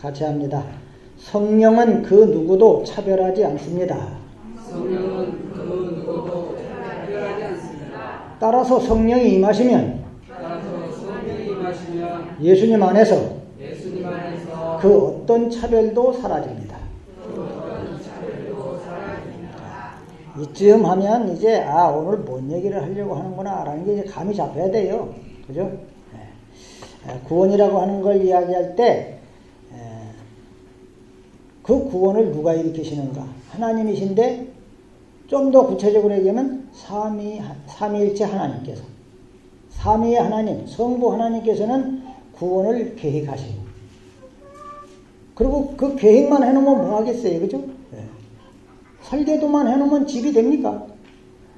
같이 합니다. 성령은 그 누구도 차별하지 않습니다. 성령은 그 누구도 차별하지 않습니다. 따라서 성령이 임하시면 예수님 안에서 그 어떤 차별도 사라집니다. 이쯤 하면 이제 오늘 뭔 얘기를 하려고 하는구나 라는 게 이제 감이 잡혀야 돼요. 그죠? 구원이라고 하는 걸 이야기할 때 그 구원을 누가 일으키시는가? 하나님이신데 좀 더 구체적으로 얘기하면 삼위일체 하나님께서, 삼위의 하나님, 성부 하나님께서는 구원을 계획하시고, 그리고 그 계획만 해놓으면 뭐 하겠어요? 그죠? 설계도만 해놓으면 집이 됩니까?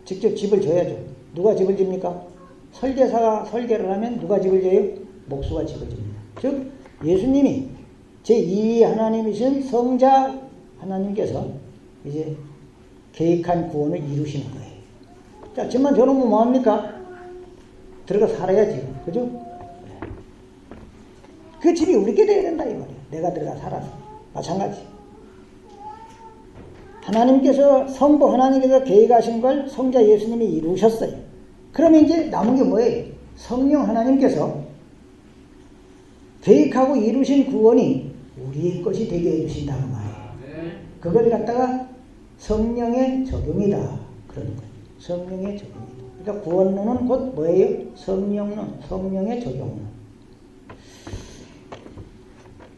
직접 집을 져야죠. 누가 집을 집니까? 설계사가 설계를 하면 누가 집을 져요? 목수가 집을 집니다. 즉 예수님이 제2위 하나님이신 성자 하나님께서 이제 계획한 구원을 이루시는 거예요. 자, 집만 져놓으면 뭐합니까? 들어가 살아야지. 그죠? 그 집이 우리께 돼야 된다 이 말이에요. 내가 들어가 살아서. 마찬가지. 하나님께서, 성부 하나님께서 계획하신 걸 성자 예수님이 이루셨어요. 그러면 이제 남은 게 뭐예요? 성령 하나님께서 계획하고 이루신 구원이 우리의 것이 되게 해주신다는 말이에요. 그걸 갖다가 성령의 적용이다. 그런 거예요. 성령의 적용이다. 그러니까 구원론은 곧 뭐예요? 성령론, 성령의 적용론.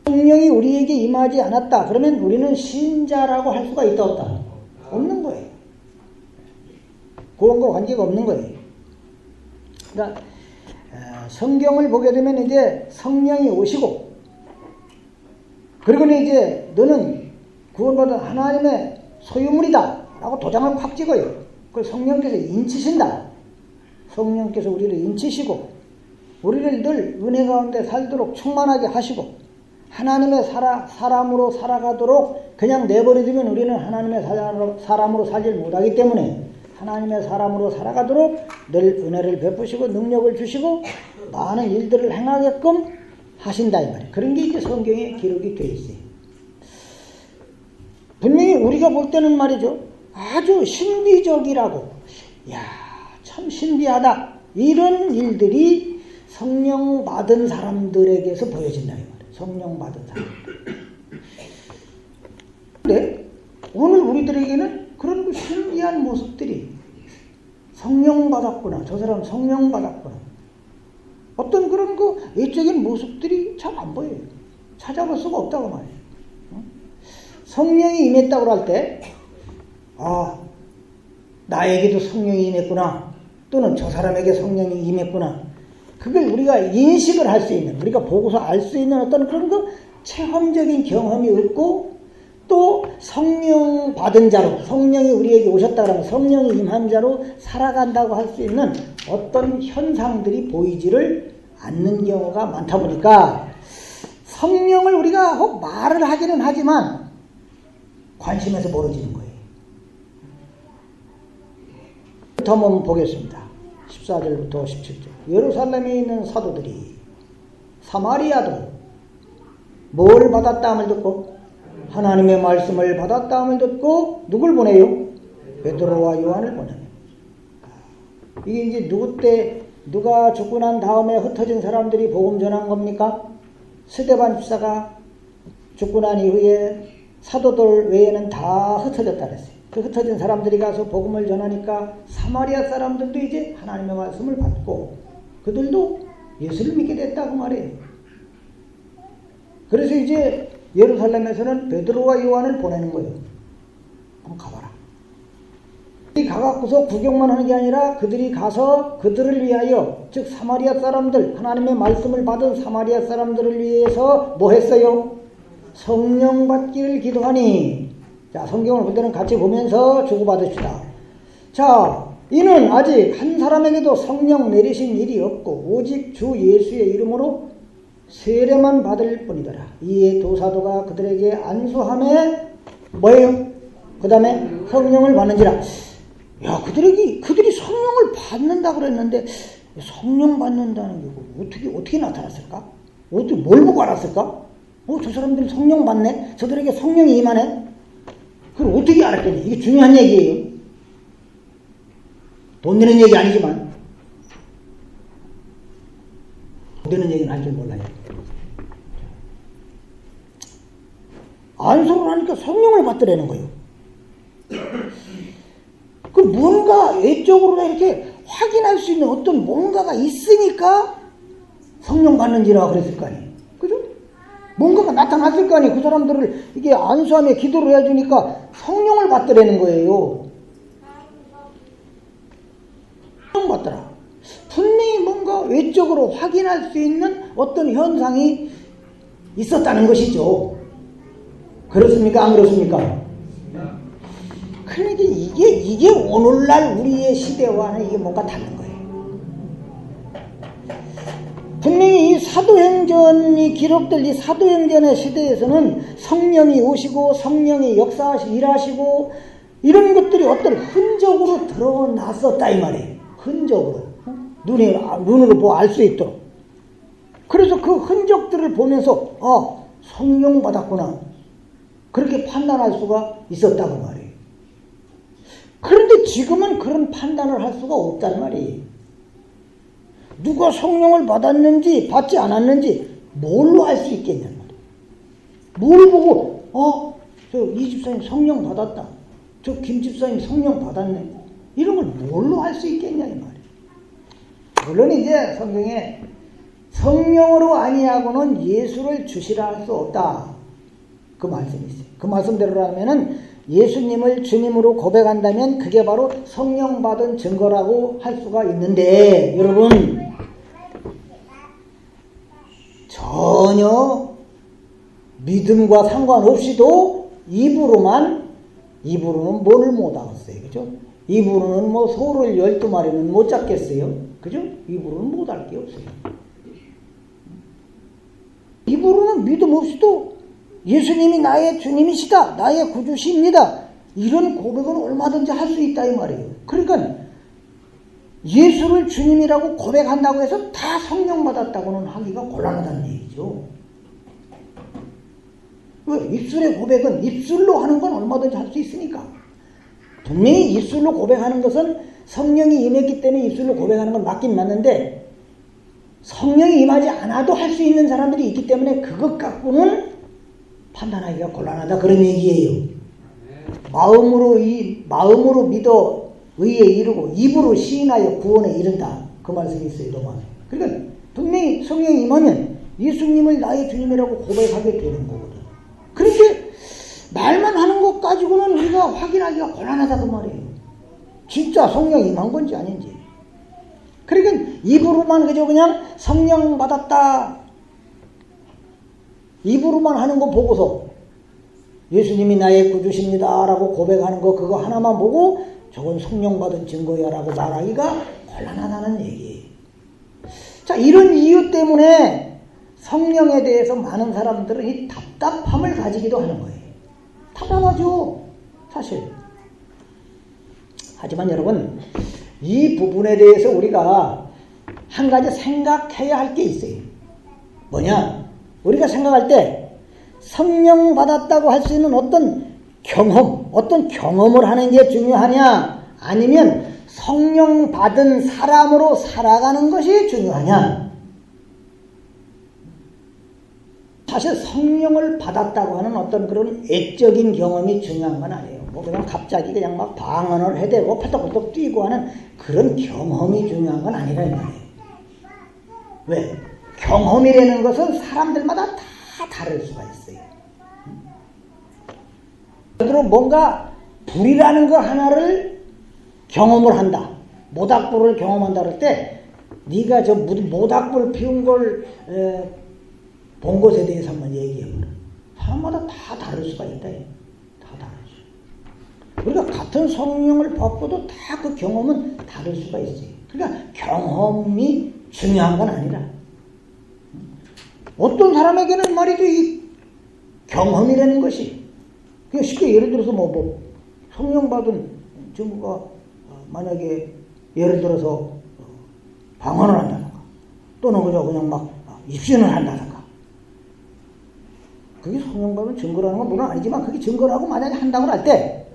성령이 우리에게 임하지 않았다. 그러면 우리는 신자라고 할 수가 있다 없다? 없는 거예요. 구원과 관계가 없는 거예요. 그러니까 성경을 보게 되면 이제 성령이 오시고, 그리고 이제 너는 구원받은 하나님의 소유물이다 라고 도장을 콱 찍어요. 그걸 성령께서 인치신다. 성령께서 우리를 인치시고 우리를 늘 은혜 가운데 살도록 충만하게 하시고 하나님의 사람으로 살아가도록 그냥 내버려두면 우리는 하나님의 사람으로 살지 못하기 때문에 하나님의 사람으로 살아가도록 늘 은혜를 베푸시고 능력을 주시고 많은 일들을 행하게끔 하신다 이 말이에요. 그런 게 이제 성경에 기록이 되어 있어요. 분명히 우리가 볼 때는 말이죠, 아주 신비적이라고, 야, 참 신비하다, 이런 일들이 성령 받은 사람들에게서 보여진다 이 말이에요. 성령 받은 사람들. 근데 오늘 우리들에게는 그런 신비한 모습들이, 성령 받았구나, 저 사람 성령 받았구나, 어떤 그런 외적인 모습들이 잘 안 보여요. 찾아볼 수가 없다고 말이에요. 성령이 임했다고 할 때, 나에게도 성령이 임했구나, 또는 저 사람에게 성령이 임했구나, 그걸 우리가 인식을 할 수 있는, 우리가 보고서 알 수 있는 어떤 그런 체험적인 경험이 없고, 또 성령 받은 자로, 성령이 우리에게 오셨다 그러면 성령이 임한 자로 살아간다고 할 수 있는 어떤 현상들이 보이지를 않는 경우가 많다 보니까 성령을 우리가 혹 말을 하기는 하지만 관심에서 멀어지는 거예요. 부터 한번 보겠습니다. 14절부터 17절. 예루살렘에 있는 사도들이 사마리아도 뭘 받았다 함을 듣고, 하나님의 말씀을 받았다 함을 듣고 누굴 보내요? 베드로와 요한을 보내요. 이게 이제 누가 죽고 난 다음에 흩어진 사람들이 복음 전한 겁니까? 스데반 집사가 죽고 난 이후에 사도들 외에는 다 흩어졌다 그랬어요. 그 흩어진 사람들이 가서 복음을 전하니까 사마리아 사람들도 이제 하나님의 말씀을 받고 그들도 예수를 믿게 됐다고 말해요. 그래서 이제 예루살렘에서는 베드로와 요한을 보내는 거예요. 한번 가봐라. 그들이 가갖고서 구경만 하는 게 아니라 그들이 가서 그들을 위하여, 즉 사마리아 사람들, 하나님의 말씀을 받은 사마리아 사람들을 위해서 뭐 했어요? 성령 받기를 기도하니. 자, 성경을 볼 때는 같이 보면서 주고받읍시다. 자, 이는 아직 한 사람에게도 성령 내리신 일이 없고 오직 주 예수의 이름으로 세례만 받을 뿐이더라. 이에 도사도가 그들에게 안수함에 뭐예요? 그 다음에 성령을 받는지라. 야, 그들이 성령을 받는다 그랬는데 성령 받는다는 게 어떻게 나타났을까? 어떻게 뭘 보고 알았을까? 저 사람들이 성령 받네? 저들에게 성령이 임하네? 그걸 어떻게 알았겠니? 이게 중요한 얘기예요. 돈 되는 얘기 아니지만. 돈 되는 얘기는 할 줄 몰라요. 안수를 하니까 성령을 받더라는 거예요. 그 뭔가 외적으로 이렇게 확인할 수 있는 어떤 뭔가가 있으니까 성령 받는지라 그랬을 거 아니에요. 그죠? 뭔가가 나타났을 거 아니에요. 그 사람들을 이게 안수하며 기도를 해주니까 성령을 받더라는 거예요. 성령 받더라. 분명히 뭔가 외적으로 확인할 수 있는 어떤 현상이 있었다는 것이죠. 그렇습니까? 안 그렇습니까? 그러니까 이게 오늘날 우리의 시대와는 이게 뭔가 다른 거예요. 분명히 이 사도행전이 기록될 이 사도행전의 시대에서는 성령이 오시고 성령이 일하시고 이런 것들이 어떤 흔적으로 드러났었다 이 말이에요. 흔적으로. 눈으로 보고 알 수 있도록. 그래서 그 흔적들을 보면서 성령 받았구나. 그렇게 판단할 수가 있었다고 말이에요. 그런데 지금은 그런 판단을 할 수가 없단 말이에요. 누가 성령을 받았는지 받지 않았는지 뭘로 알 수 있겠냐는 말이에요. 뭘 보고 저 이 집사님 성령 받았다. 저 김 집사님 성령 받았네. 이런 걸 뭘로 알 수 있겠냐 이 말이에요. 물론 이제 성경에 성령으로 아니하고는 예수를 주시라 할 수 없다. 그 말씀이 있어요. 그 말씀대로라면은 예수님을 주님으로 고백한다면 그게 바로 성령 받은 증거라고 할 수가 있는데 여러분 전혀 믿음과 상관없이도 입으로는 뭐를 못 알았어요. 그죠? 입으로는 뭐 소를 12마리는 못 잡겠어요. 그죠? 입으로는 못 알 게 없어요. 입으로는 믿음 없이도 예수님이 나의 주님이시다. 나의 구주십니다. 이런 고백은 얼마든지 할 수 있다 이 말이에요. 그러니까 예수를 주님이라고 고백한다고 해서 다 성령 받았다고는 하기가 곤란하다는 얘기죠. 왜? 입술의 고백은 입술로 하는 건 얼마든지 할 수 있으니까. 분명히 입술로 고백하는 것은 성령이 임했기 때문에 입술로 고백하는 건 맞긴 맞는데 성령이 임하지 않아도 할 수 있는 사람들이 있기 때문에 그것 갖고는 판단하기가 곤란하다 그런 얘기예요. 마음으로 믿어 의에 이르고 입으로 시인하여 구원에 이른다. 그 말씀이 있어요. 로마에. 그러니까 분명히 성령이 임하면 예수님을 나의 주님이라고 고백하게 되는 거거든. 그런데 말만 하는 것 가지고는 우리가 확인하기가 곤란하다 그 말이에요. 진짜 성령이 임한 건지 아닌지. 그러니까 입으로만 그냥 성령 받았다. 입으로만 하는 거 보고서 예수님이 나의 구주십니다 라고 고백하는 거 그거 하나만 보고 저건 성령 받은 증거야 라고 말하기가 곤란하다는 얘기예요. 자, 이런 이유 때문에 성령에 대해서 많은 사람들은 이 답답함을 가지기도 하는 거예요. 답답하죠 사실. 하지만 여러분 이 부분에 대해서 우리가 한 가지 생각해야 할 게 있어요. 뭐냐? 우리가 생각할 때 성령 받았다고 할 수 있는 어떤 경험을 하는 게 중요하냐? 아니면 성령 받은 사람으로 살아가는 것이 중요하냐? 사실 성령을 받았다고 하는 어떤 그런 애적인 경험이 중요한 건 아니에요. 뭐 그냥 갑자기 그냥 막 방언을 해대고 팔떡팔떡 뛰고 하는 그런 경험이 중요한 건 아니라 이 말이에요. 왜? 경험이라는 것은 사람들마다 다 다를 수가 있어요. 예를 들어 뭔가 불이라는 거 하나를 경험을 한다. 모닥불을 경험한다 그럴 때 네가 저 모닥불 피운 걸 본 것에 대해서 한번 얘기해보라. 사람마다 다 다를 수가 있다. 다 다르죠. 우리가 같은 성령을 받고도 다 그 경험은 다를 수가 있어요. 그러니까 경험이 중요한 건 아니라 어떤 사람에게는 말이죠. 이 경험이라는 것이 그냥 쉽게 예를 들어서 뭐 성령 받은 친구가 만약에 예를 들어서 방언을 한다든가 또는 그냥 막 입신을 한다든가 그게 성령받은 증거라는 건 물론 아니지만 그게 증거라고 만약에 한다고 할 때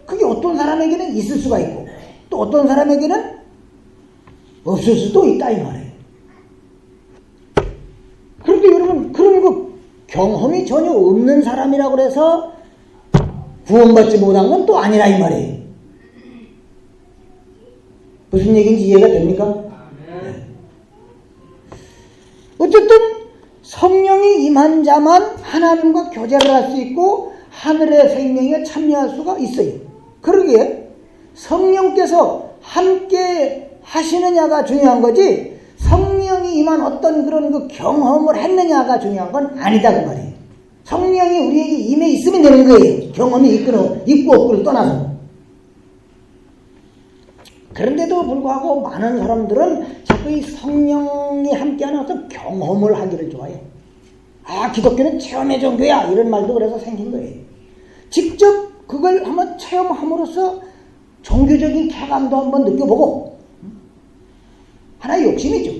그게 어떤 사람에게는 있을 수가 있고 또 어떤 사람에게는 없을 수도 있다 이 말이에요. 그런데 여러분 그런 거 경험이 전혀 없는 사람이라고 해서 구원받지 못한 건 또 아니라 이 말이에요. 무슨 얘기인지 이해가 됩니까? 어쨌든 성령이 임한 자만 하나님과 교제를 할 수 있고 하늘의 생명에 참여할 수가 있어요. 그러기에 성령께서 함께 하시느냐가 중요한 거지 성령이 임한 어떤 그런 그 경험을 했느냐가 중요한 건 아니다 그 말이에요. 성령이 우리에게 임해 있으면 되는 거예요. 경험이 있고 없고를 떠나서. 그런데도 불구하고 많은 사람들은 자꾸 이 성령이 함께하는 어떤 경험을 하기를 좋아해요. 아, 기독교는 체험의 종교야 이런 말도 그래서 생긴 거예요. 직접 그걸 한번 체험함으로써 종교적인 쾌감도 한번 느껴보고 하나의 욕심이죠.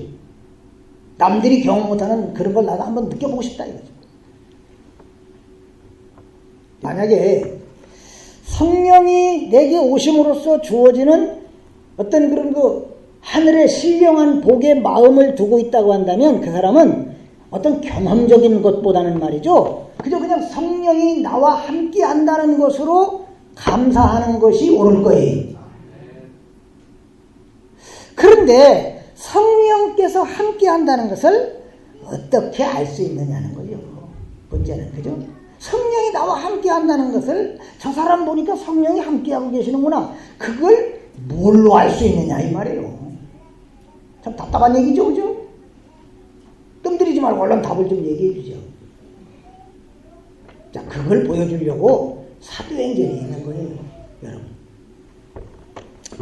남들이 경험 못하는 그런 걸 나도 한번 느껴보고 싶다 이거죠. 만약에 성령이 내게 오심으로써 주어지는 어떤 그런 그 하늘의 신령한 복의 마음을 두고 있다고 한다면 그 사람은 어떤 경험적인 것보다는 말이죠. 그저 그냥 성령이 나와 함께 한다는 것으로 감사하는 것이 옳을 거예요. 그런데 성령께서 함께 한다는 것을 어떻게 알 수 있느냐는 거죠. 문제는 그죠? 성령이 나와 함께 한다는 것을 저 사람 보니까 성령이 함께하고 계시는구나. 그걸 뭘로 알 수 있느냐 이 말이에요. 참 답답한 얘기죠, 그죠? 뜸들이지 말고 얼른 답을 좀 얘기해 주죠. 자, 그걸 보여주려고 사도행전이 있는 거예요, 여러분.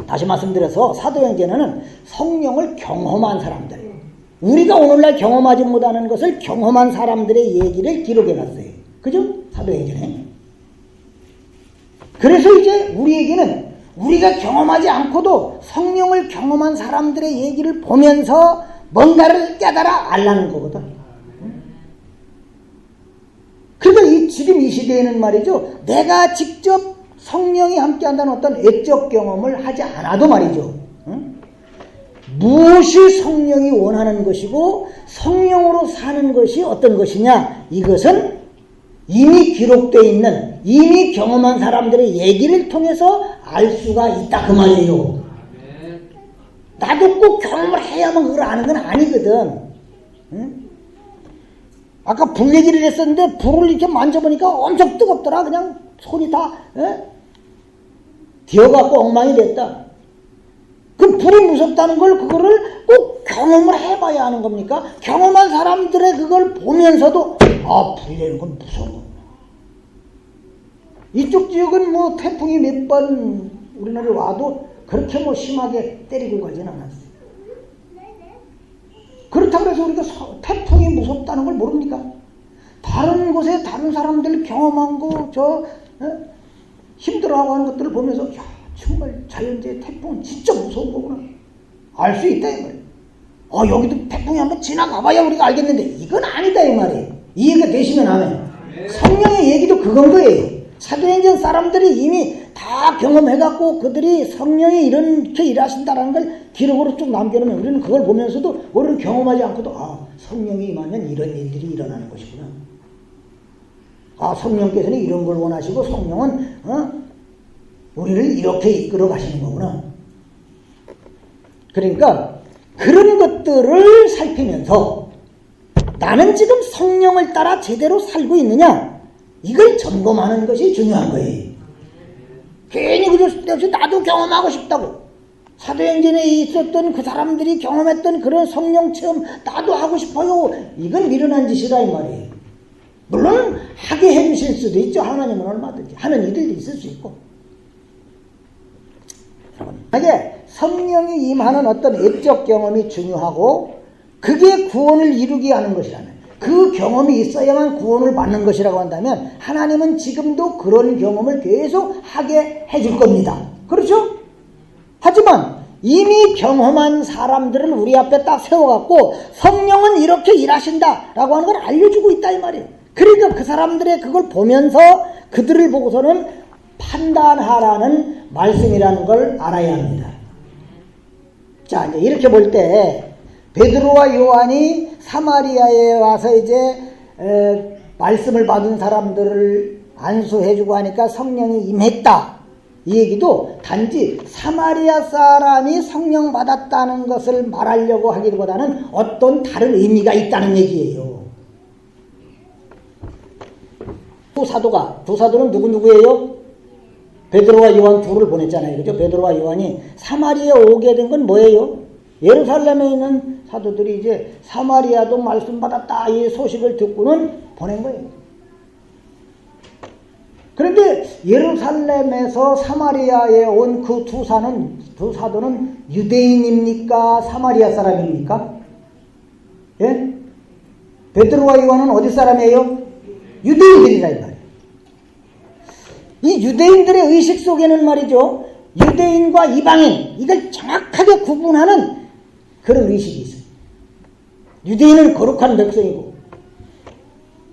다시 말씀드려서 사도행전에는 성령을 경험한 사람들, 우리가 오늘날 경험하지 못하는 것을 경험한 사람들의 얘기를 기록해 놨어요. 그죠? 사도행전에. 그래서 이제 우리에게는 우리가 경험하지 않고도 성령을 경험한 사람들의 얘기를 보면서 뭔가를 깨달아 알라는 거거든. 그러니까 지금 이 시대에는 말이죠. 내가 직접 성령이 함께한다는 어떤 애적 경험을 하지 않아도 말이죠. 무엇이 성령이 원하는 것이고 성령으로 사는 것이 어떤 것이냐. 이것은 이미 기록되어 있는 이미 경험한 사람들의 얘기를 통해서 알 수가 있다 그 말이에요. 나도 꼭 경험을 해야만 그걸 아는 건 아니거든. 응? 아까 불 얘기를 했었는데 불을 이렇게 만져보니까 엄청 뜨겁더라. 그냥 손이 다 디어갖고 엉망이 됐다. 그 불이 무섭다는 걸 그거를 꼭 경험을 해봐야 하는 겁니까? 경험한 사람들의 그걸 보면서도 아, 불이 내는 건 무서워. 이쪽 지역은 뭐 태풍이 몇 번 우리나라에 와도 그렇게 뭐 심하게 때리고 가진 않았어요. 그렇다고 해서 우리가 태풍이 무섭다는 걸 모릅니까? 다른 곳에 다른 사람들 경험한 거 힘들어하고 하는 것들을 보면서 야, 정말 자연재해 태풍은 진짜 무서운 거구나. 알 수 있다 이 말이에요. 여기도 태풍이 한번 지나가봐야 우리가 알겠는데 이건 아니다 이 말이에요. 이해가 되시면 하면 성령의 얘기도 그건 거예요. 사도행전 사람들이 이미 다 경험해갖고 그들이 성령이 이렇게 일하신다라는 걸 기록으로 쭉 남겨놓으면 우리는 그걸 보면서도 우리는 경험하지 않고도 성령이 임하면 이런 일들이 일어나는 것이구나. 성령께서는 이런 걸 원하시고 성령은 우리를 이렇게 이끌어 가시는 거구나. 그러니까 그런 것들을 살피면서 나는 지금 성령을 따라 제대로 살고 있느냐 이걸 점검하는 것이 중요한 거예요. 괜히 그저 쓸데없이 나도 경험하고 싶다고 사도행전에 있었던 그 사람들이 경험했던 그런 성령 체험 나도 하고 싶어요. 이건 미련한 짓이다 이 말이에요. 물론 하게 해주실 수도 있죠. 하나님은 얼마든지 하는 이들도 있을 수 있고. 만약에 성령이 임하는 어떤 애적 경험이 중요하고 그게 구원을 이루게 하는 것이라면 그 경험이 있어야만 구원을 받는 것이라고 한다면 하나님은 지금도 그런 경험을 계속 하게 해줄 겁니다. 그렇죠? 하지만 이미 경험한 사람들을 우리 앞에 딱 세워갖고 성령은 이렇게 일하신다 라고 하는 걸 알려주고 있다 이 말이에요. 그러니까 그 사람들의 그걸 보면서 그들을 보고서는 판단하라는 말씀이라는 걸 알아야 합니다. 자, 이제 이렇게 볼 때 베드로와 요한이 사마리아에 와서 이제 말씀을 받은 사람들을 안수해주고 하니까 성령이 임했다. 이 얘기도 단지 사마리아 사람이 성령 받았다는 것을 말하려고 하기보다는 어떤 다른 의미가 있다는 얘기예요. 두 사도는 누구예요? 베드로와 요한 둘을 보냈잖아요. 그죠? 베드로와 요한이 사마리아에 오게 된 건 뭐예요? 예루살렘에 있는 사도들이 이제 사마리아도 말씀 받았다 이 소식을 듣고는 보낸 거예요. 그런데 예루살렘에서 사마리아에 온 그 두 사도는 유대인입니까? 사마리아 사람입니까? 예? 베드로와 요한은 어디 사람이에요? 유대인들이라 이 말이에요. 이 유대인들의 의식 속에는 말이죠, 유대인과 이방인 이걸 정확하게 구분하는 그런 의식이 있어요. 유대인은 거룩한 백성이고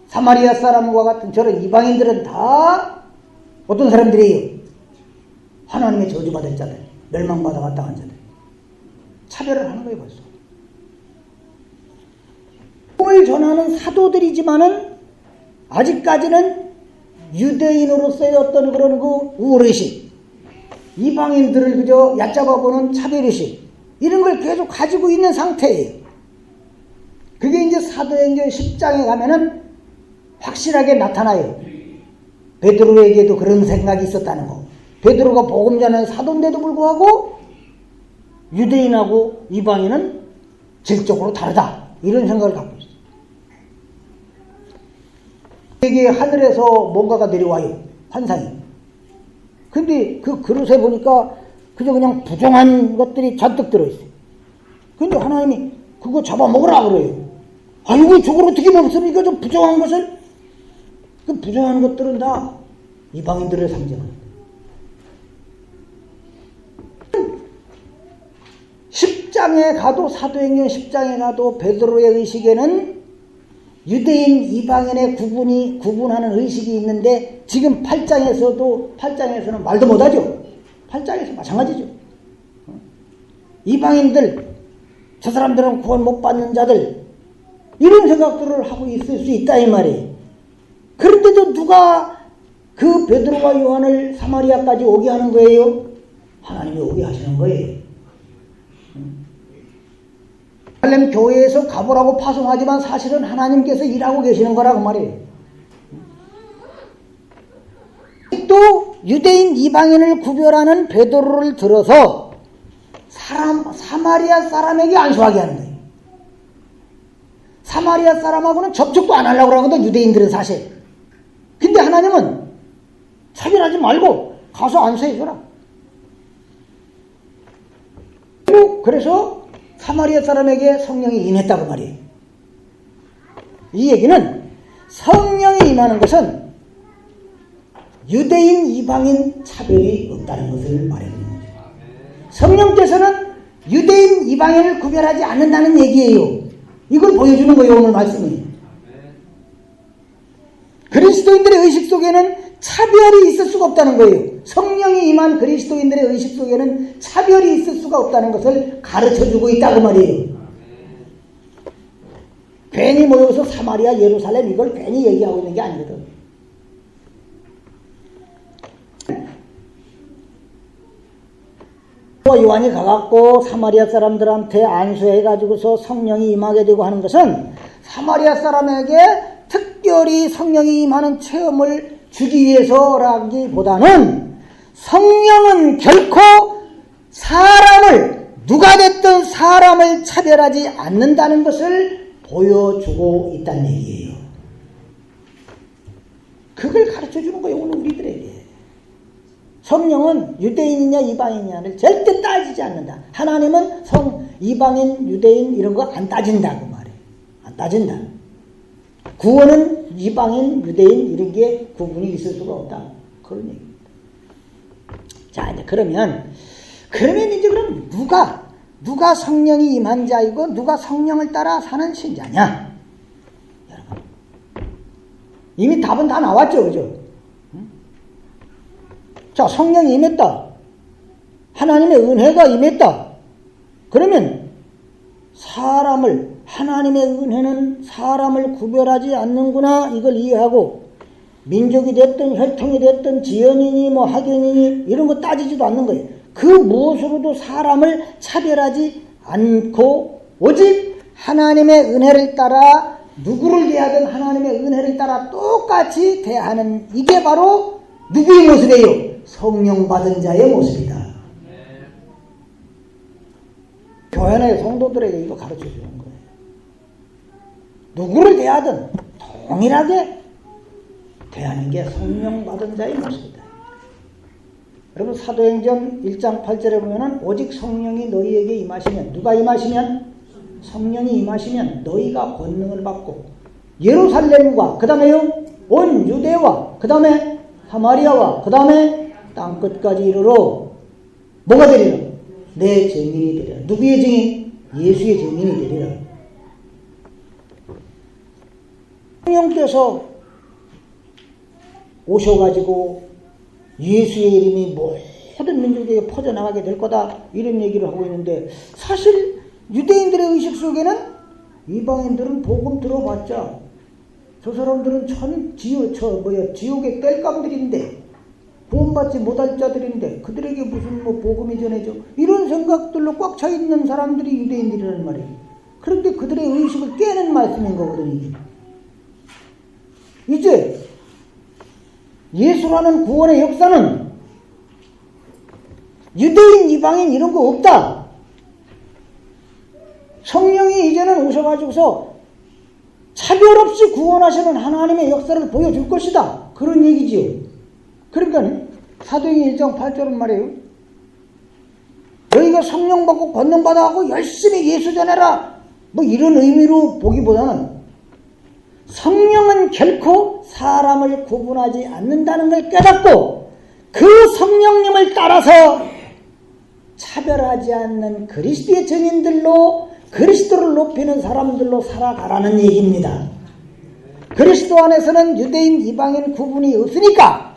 사마리아 사람과 같은 저런 이방인들은 다 어떤 사람들이에요? 하나님의 저주받은 자들, 멸망받아 마땅한 자들. 차별을 하는 거예요. 벌써 복음을 전하는 사도들이지만은 아직까지는 유대인으로서의 어떤 그런 그 우월의식, 이방인들을 그저 얕잡아보는 차별의식, 이런 걸 계속 가지고 있는 상태예요. 그게 이제 사도행전 10장에 가면은 확실하게 나타나요. 베드로에게도 그런 생각이 있었다는 거. 베드로가 복음 전하는 사도인데도 불구하고 유대인하고 이방인은 질적으로 다르다. 이런 생각을 갖고 있어요. 이게 하늘에서 뭔가가 내려와요. 환상이. 근데 그 그릇에 보니까 그냥 부정한 것들이 잔뜩 들어있어요. 근데 하나님이 그거 잡아먹으라 그래요. 아이고, 저걸 어떻게 먹습니까? 저 부정한 것을. 그 부정한 것들은 다 이방인들을 상징합니다. 10장에 가도, 사도행전 10장에 가도 베드로의 의식에는 유대인, 이방인의 구분하는 의식이 있는데, 지금 8장에서는 말도 못하죠. 8장에서 마찬가지죠. 이방인들, 저 사람들은 구원 못 받는 자들, 이런 생각들을 하고 있을 수 있다 이 말이에요. 그런데도 누가 그 베드로와 요한을 사마리아까지 오게 하는 거예요? 하나님이 오게 하시는 거예요. 예루살렘 교회에서 가보라고 파송하지만 사실은 하나님께서 일하고 계시는 거라고 말이에요. 또 유대인 이방인을 구별하는 베드로를 들어서 사마리아 사람에게 안수하게 하는 거예요. 사마리아 사람하고는 접촉도 안 하려고 하거든, 유대인들은 사실. 근데 하나님은 차별하지 말고 가서 안수해줘라. 그래서 사마리아 사람에게 성령이 임했다고 말이에요. 이 얘기는 성령이 임하는 것은 유대인, 이방인 차별이 없다는 것을 말해주는 거죠. 성령께서는 유대인, 이방인을 구별하지 않는다는 얘기예요. 이걸 보여주는 거예요, 오늘 말씀이. 그리스도인들의 의식 속에는 차별이 있을 수가 없다는 거예요. 성령이 임한 그리스도인들의 의식 속에는 차별이 있을 수가 없다는 것을 가르쳐주고 있다고 말이에요. 괜히 모여서 사마리아, 예루살렘 이걸 괜히 얘기하고 있는 게 아니거든. 요한이 가갖고 사마리아 사람들한테 안수해가지고서 성령이 임하게 되고 하는 것은 사마리아 사람에게 특별히 성령이 임하는 체험을 주기 위해서라기보다는 성령은 결코 누가 됐든 사람을 차별하지 않는다는 것을 보여주고 있다는 얘기예요. 그걸 가르쳐주는 거예요, 오늘 우리들에게. 성령은 유대인이냐 이방인이냐를 절대 따지지 않는다. 하나님은 이방인, 유대인 이런 거 안 따진다고 말해. 안 따진다. 구원은 이방인, 유대인 이런 게 구분이 있을 수가 없다. 그런 얘기입니다. 자, 이제 그러면 이제 그럼 누가 성령이 임한 자이고 누가 성령을 따라 사는 신자냐? 여러분, 이미 답은 다 나왔죠. 그죠? 자, 성령이 임했다. 하나님의 은혜가 임했다. 그러면 하나님의 은혜는 사람을 구별하지 않는구나, 이걸 이해하고, 민족이 됐든 혈통이 됐든 지연이니 뭐 학연이니 이런 거 따지지도 않는 거예요. 그 무엇으로도 사람을 차별하지 않고 오직 하나님의 은혜를 따라 누구를 대하든 하나님의 은혜를 따라 똑같이 대하는, 이게 바로 누구의 모습이에요? 성령 받은 자의 모습이다. 교회 내 성도들에게 이거 가르쳐 주는 거예요. 누구를 대하든 동일하게 대하는 게 성령 받은 자의 모습이다. 여러분, 사도행전 1장 8절에 보면은 오직 성령이 너희에게 임하시면, 누가 임하시면? 성령이 임하시면 너희가 권능을 받고 예루살렘과 그 다음에요 온 유대와 그 다음에 사마리아와 그 다음에 땅끝까지 이르러 뭐가 되리라? 내 증인이 되리라. 누구의 증인? 예수의 증인이 되리라. 성령께서 오셔가지고 예수의 이름이 모든 민족에게 퍼져나가게 될 거다, 이런 얘기를 하고 있는데, 사실 유대인들의 의식 속에는 이방인들은 복음 들어봤자 저 사람들은 지옥의 땔감들인데, 구원받지 못할 자들인데 그들에게 무슨 복음이 전해져, 이런 생각들로 꽉 차 있는 사람들이 유대인들이라는 말이에요. 그런데 그들의 의식을 깨는 말씀인 거거든요. 이제 예수라는 구원의 역사는 유대인, 이방인 이런 거 없다. 성령이 이제는 오셔가지고서 차별 없이 구원하시는 하나님의 역사를 보여줄 것이다, 그런 얘기지요. 그러니까 사도행전 1장 8절은 말이에요. 너희가 성령 받고 권능 받아 하고 열심히 예수 전해라, 뭐 이런 의미로 보기보다는 성령은 결코 사람을 구분하지 않는다는 걸 깨닫고 그 성령님을 따라서 차별하지 않는 그리스도의 증인들로, 그리스도를 높이는 사람들로 살아가라는 얘기입니다. 그리스도 안에서는 유대인, 이방인 구분이 없으니까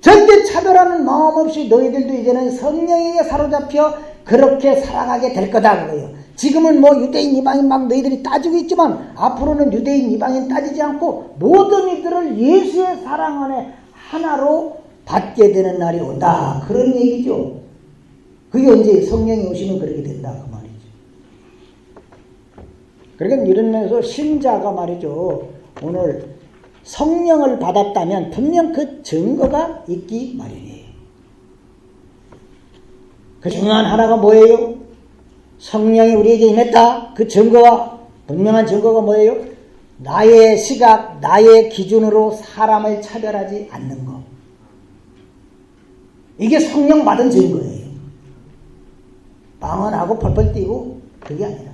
절대 차별하는 마음 없이 너희들도 이제는 성령에게 사로잡혀 그렇게 살아가게 될 거다, 그거예요. 지금은 뭐 유대인, 이방인 막 너희들이 따지고 있지만 앞으로는 유대인, 이방인 따지지 않고 모든 이들을 예수의 사랑 안에 하나로 받게 되는 날이 온다, 그런 얘기죠. 그게 언제? 성령이 오시면 그렇게 된다, 그 말이죠. 그러니까 이런 면에서 신자가 말이죠, 오늘 성령을 받았다면 분명 그 증거가 있기 마련이에요. 그 중요한 하나가 뭐예요? 성령이 우리에게 임했다. 그 증거와 분명한 증거가 뭐예요? 나의 시각, 나의 기준으로 사람을 차별하지 않는 것. 이게 성령 받은 증거예요. 방언하고 펄펄 뛰고 그게 아니라,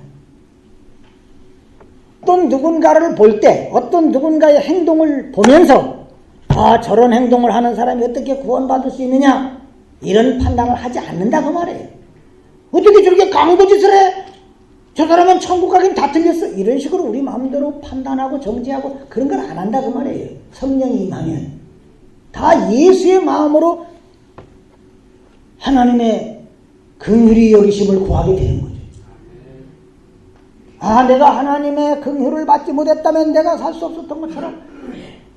어떤 누군가를 볼 때, 어떤 누군가의 행동을 보면서 아, 저런 행동을 하는 사람이 어떻게 구원받을 수 있느냐, 이런 판단을 하지 않는다, 그 말이에요. 어떻게 저렇게 강도짓을 해? 저 사람은 천국 가긴 다 틀렸어. 이런 식으로 우리 마음대로 판단하고 정지하고 그런 걸 안 한다, 그 말이에요. 성령이 임하면 다 예수의 마음으로 하나님의 긍휼히 여기심을 구하게 되는 거죠. 아, 내가 하나님의 긍휼을 받지 못했다면 내가 살 수 없었던 것처럼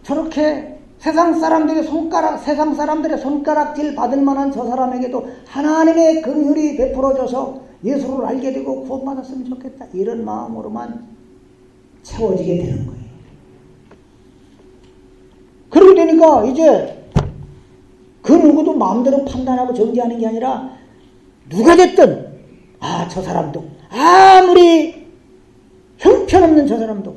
저렇게 세상 사람들의 손가락질 받을 만한 저 사람에게도 하나님의 긍휼이 베풀어져서 예수를 알게 되고 구원받았으면 좋겠다, 이런 마음으로만 채워지게 되는 거예요. 그러게 되니까 이제 그 누구도 마음대로 판단하고 정지하는 게 아니라 누가 됐든, 아, 저 사람도 아무리 형편없는 저 사람도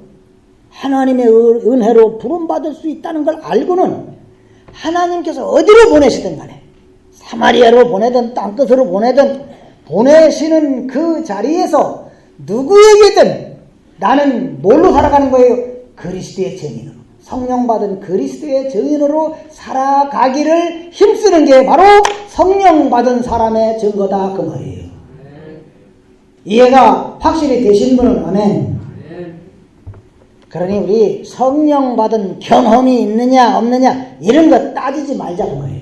하나님의 은혜로 부름받을 수 있다는 걸 알고는 하나님께서 어디로 보내시든 간에, 사마리아로 보내든 땅끝으로 보내든, 보내시는 그 자리에서 누구에게든 나는 뭘로 살아가는 거예요? 그리스도의 증인으로, 성령 받은 그리스도의 증인으로 살아가기를 힘쓰는 게 바로 성령 받은 사람의 증거다, 그 말이에요. 이해가 확실히 되신 분은 아멘. 그러니 우리 성령 받은 경험이 있느냐 없느냐 이런 거 따지지 말자는 거예요.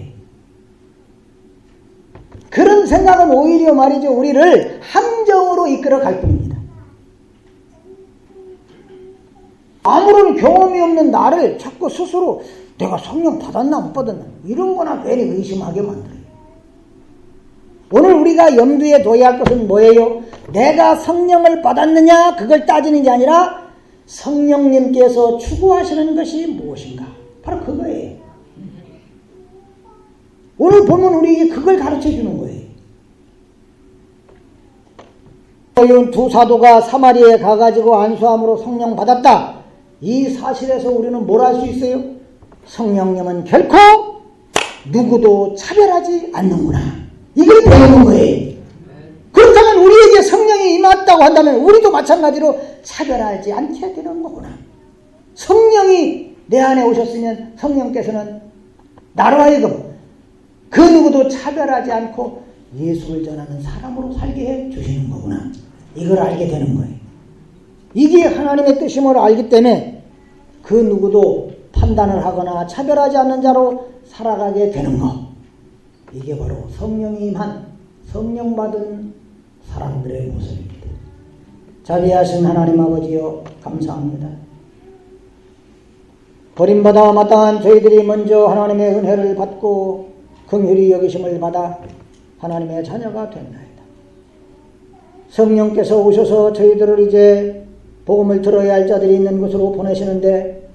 그런 생각은 오히려 말이죠, 우리를 함정으로 이끌어 갈 뿐입니다. 아무런 경험이 없는 나를 자꾸 스스로 내가 성령 받았나 못 받았나 이런 거나 괜히 의심하게 만들어요. 오늘 우리가 염두에 둬야 할 것은 뭐예요? 내가 성령을 받았느냐 그걸 따지는 게 아니라 성령님께서 추구하시는 것이 무엇인가, 바로 그거예요. 오늘 보면 우리에게 그걸 가르쳐 주는 거예요. 두 사도가 사마리아에 가가지고 안수함으로 성령 받았다. 이 사실에서 우리는 뭘 알 수 있어요? 성령님은 결코 누구도 차별하지 않는구나. 이걸 배우는 거예요. 그렇다면 우리에게 성령이 임했다고 한다면 우리도 마찬가지로 차별하지 않게 되는 거구나. 성령이 내 안에 오셨으면 성령께서는 나로 하여금 그 누구도 차별하지 않고 예수를 전하는 사람으로 살게 해 주시는 거구나. 이걸 알게 되는 거예요. 이게 하나님의 뜻임을 알기 때문에 그 누구도 판단을 하거나 차별하지 않는 자로 살아가게 되는 거. 이게 바로 성령이 임한, 성령 받은 사람들의 모습입니다. 자비하신 하나님 아버지여 감사합니다. 버림받아 마땅한 저희들이 먼저 하나님의 은혜를 받고 긍휼히 여기심을 받아 하나님의 자녀가 된다이다. 성령께서 오셔서 저희들을 이제 복음을 들어야 할 자들이 있는 곳으로 보내시는데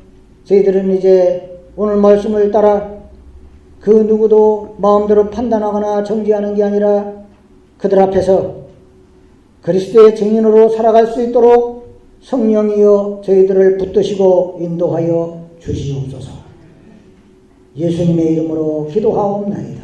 저희들은 이제 오늘 말씀을 따라 그 누구도 마음대로 판단하거나 정죄하는 게 아니라 그들 앞에서 그리스도의 증인으로 살아갈 수 있도록 성령이여 저희들을 붙드시고 인도하여 주시옵소서. 예수님의 이름으로 기도하옵나이다.